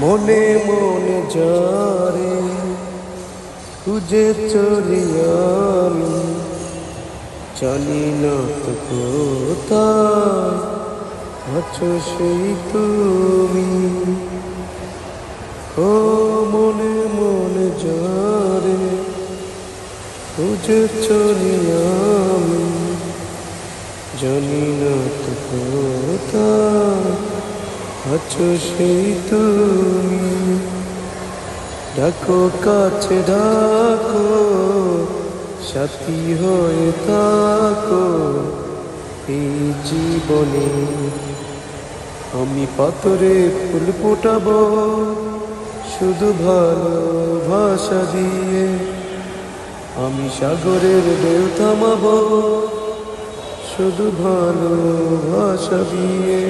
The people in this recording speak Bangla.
মনে মনে যারে খুঁজে চলি আমি, জানি না তো কোথায় আছো সেই তুমি। ও মনে মনে যারে খুঁজে চলি আমি, জানি না তো কোথায় আছো সেই তুমি। ডাকো কাছে ডাকো, সাথী হয়ে থাকো এই জীবনে। আমি পাথরে ফুল ফোটাবো শুধু ভালোবাসা দিয়ে, আমি সাগরের ঢেউ থামাবো শুধু ভালোবাসা দিয়ে।